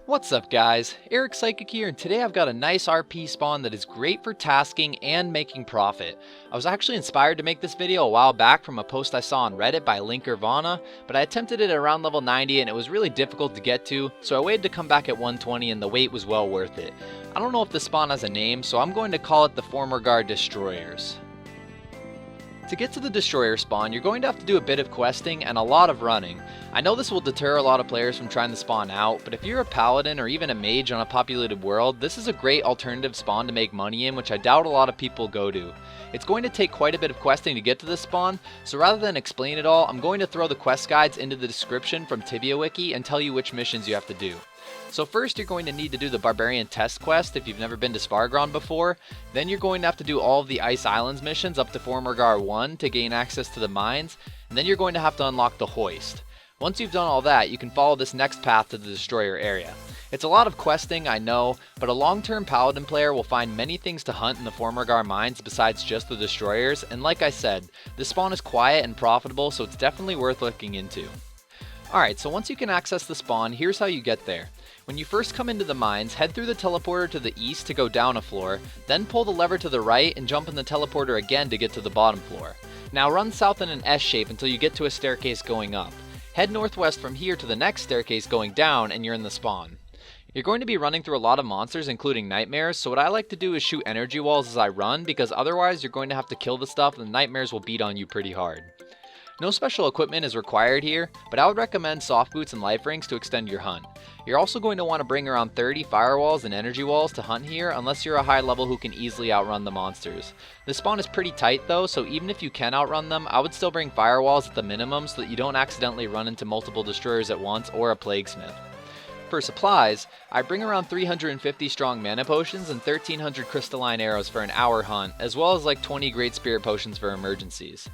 What's up guys, Eric Psykik here, and today I've got a nice RP spawn that is great for tasking and making profit. I was actually inspired to make this video a while back from a post I saw on Reddit by Linkervana, but I attempted it at around level 90 and it was really difficult to get to, so I waited to come back at 120 and the wait was well worth it. I don't know if this spawn has a name, so I'm going to call it the Formorgar Destroyers. To get to the destroyer spawn, you're going to have to do a bit of questing and a lot of running. I know this will deter a lot of players from trying to spawn out, but if you're a paladin or even a mage on a populated world, this is a great alternative spawn to make money in, which I doubt a lot of people go to. It's going to take quite a bit of questing to get to this spawn, so rather than explain it all, I'm going to throw the quest guides into the description from Tibia wiki and tell you which missions you have to do. So first you're going to need to do the Barbarian Test quest if you've never been to Spargron before. Then you're going to have to do all of the Ice Islands missions up to Formorgar 1 to gain access to the mines. And then you're going to have to unlock the Hoist. Once you've done all that, you can follow this next path to the destroyer area. It's a lot of questing, I know, but a long-term paladin player will find many things to hunt in the Formorgar Mines besides just the destroyers, and like I said, this spawn is quiet and profitable, so it's definitely worth looking into. Alright, so once you can access the spawn, here's how you get there. When you first come into the mines, head through the teleporter to the east to go down a floor, then pull the lever to the right and jump in the teleporter again to get to the bottom floor. Now run south in an S shape until you get to a staircase going up. Head northwest from here to the next staircase going down and you're in the spawn. You're going to be running through a lot of monsters including nightmares, so what I like to do is shoot energy walls as I run because otherwise you're going to have to kill the stuff and the nightmares will beat on you pretty hard. No special equipment is required here, but I would recommend soft boots and life rings to extend your hunt. You're also going to want to bring around 30 firewalls and energy walls to hunt here unless you're a high level who can easily outrun the monsters. The spawn is pretty tight though, so even if you can outrun them, I would still bring firewalls at the minimum so that you don't accidentally run into multiple destroyers at once or a plaguesmith. For supplies, I bring around 350 strong mana potions and 1300 crystalline arrows for an hour hunt, as well as like 20 great spirit potions for emergencies.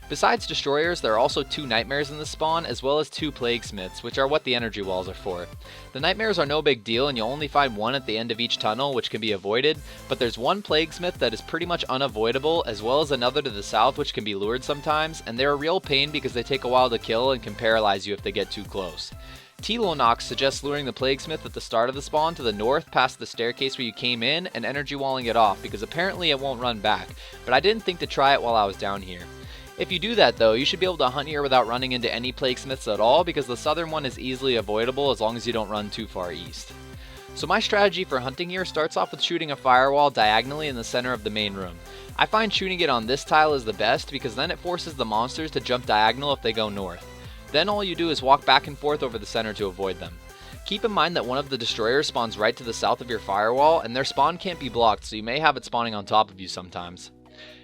Besides destroyers, there are also 2 nightmares in the spawn, as well as 2 plaguesmiths, which are what the energy walls are for. The nightmares are no big deal, and you'll only find one at the end of each tunnel, which can be avoided, but there's one plaguesmith that is pretty much unavoidable, as well as another to the south which can be lured sometimes, and they're a real pain because they take a while to kill and can paralyze you if they get too close. T-Lonox suggests luring the plaguesmith at the start of the spawn to the north past the staircase where you came in and energy walling it off because apparently it won't run back, but I didn't think to try it while I was down here. If you do that though, you should be able to hunt here without running into any plaguesmiths at all because the southern one is easily avoidable as long as you don't run too far east. So my strategy for hunting here starts off with shooting a firewall diagonally in the center of the main room. I find shooting it on this tile is the best because then it forces the monsters to jump diagonal if they go north. Then all you do is walk back and forth over the center to avoid them. Keep in mind that one of the destroyers spawns right to the south of your firewall and their spawn can't be blocked, so you may have it spawning on top of you sometimes.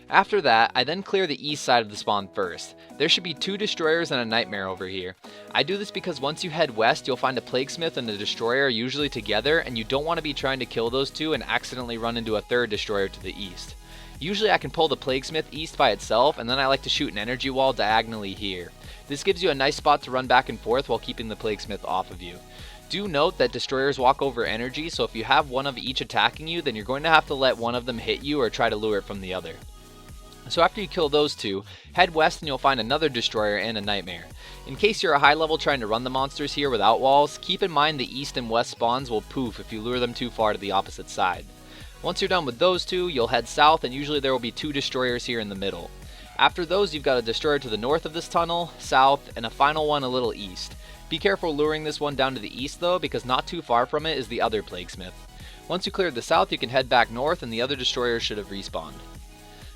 After that, I then clear the east side of the spawn first. There should be 2 destroyers and a nightmare over here. I do this because once you head west, you'll find a plaguesmith and a destroyer usually together, and you don't want to be trying to kill those 2 and accidentally run into a 3rd destroyer to the east. Usually I can pull the plaguesmith east by itself, and then I like to shoot an energy wall diagonally here. This gives you a nice spot to run back and forth while keeping the plaguesmith off of you. Do note that destroyers walk over energy, so if you have one of each attacking you, then you're going to have to let one of them hit you or try to lure it from the other. So after you kill those 2, head west and you'll find another destroyer and a nightmare. In case you're a high level trying to run the monsters here without walls, keep in mind the east and west spawns will poof if you lure them too far to the opposite side. Once you're done with those 2, you'll head south and usually there will be 2 destroyers here in the middle. After those, you've got a destroyer to the north of this tunnel, south, and a final one a little east. Be careful luring this one down to the east though, because not too far from it is the other plaguesmith. Once you clear the south, you can head back north and the other destroyers should have respawned.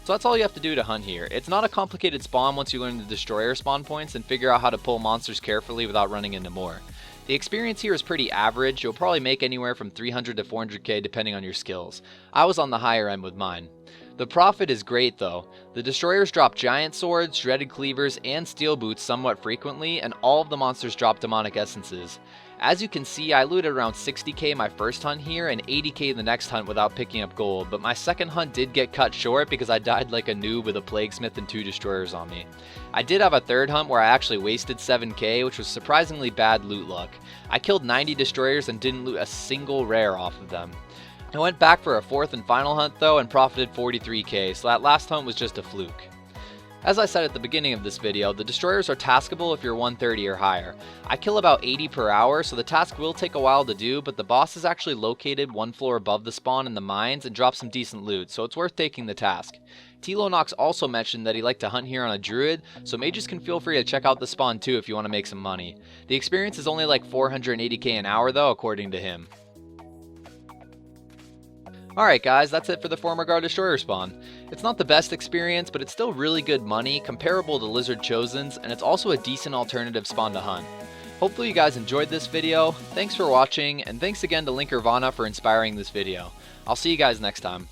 So that's all you have to do to hunt here. It's not a complicated spawn once you learn the destroyer spawn points and figure out how to pull monsters carefully without running into more. The experience here is pretty average. You'll probably make anywhere from 300 to 400k depending on your skills. I was on the higher end with mine. The profit is great though. The destroyers drop giant swords, dreaded cleavers, and steel boots somewhat frequently, and all of the monsters drop demonic essences. As you can see, I looted around 60k my first hunt here and 80k the next hunt without picking up gold, but my second hunt did get cut short because I died like a noob with a plaguesmith and 2 destroyers on me. I did have a third hunt where I actually wasted 7k, which was surprisingly bad loot luck. I killed 90 destroyers and didn't loot a single rare off of them. I went back for a 4th and final hunt though and profited 43k, so that last hunt was just a fluke. As I said at the beginning of this video, the destroyers are taskable if you're 130 or higher. I kill about 80 per hour, so the task will take a while to do, but the boss is actually located one floor above the spawn in the mines and drops some decent loot, so it's worth taking the task. T-Lonox also mentioned that he liked to hunt here on a druid, so mages can feel free to check out the spawn too if you want to make some money. The experience is only like 480k an hour though, according to him. Alright guys, that's it for the Formorgar Destroyer spawn. It's not the best experience, but it's still really good money, comparable to Lizard Chosen's, and it's also a decent alternative spawn to hunt. Hopefully you guys enjoyed this video, thanks for watching, and thanks again to Linkervana for inspiring this video. I'll see you guys next time.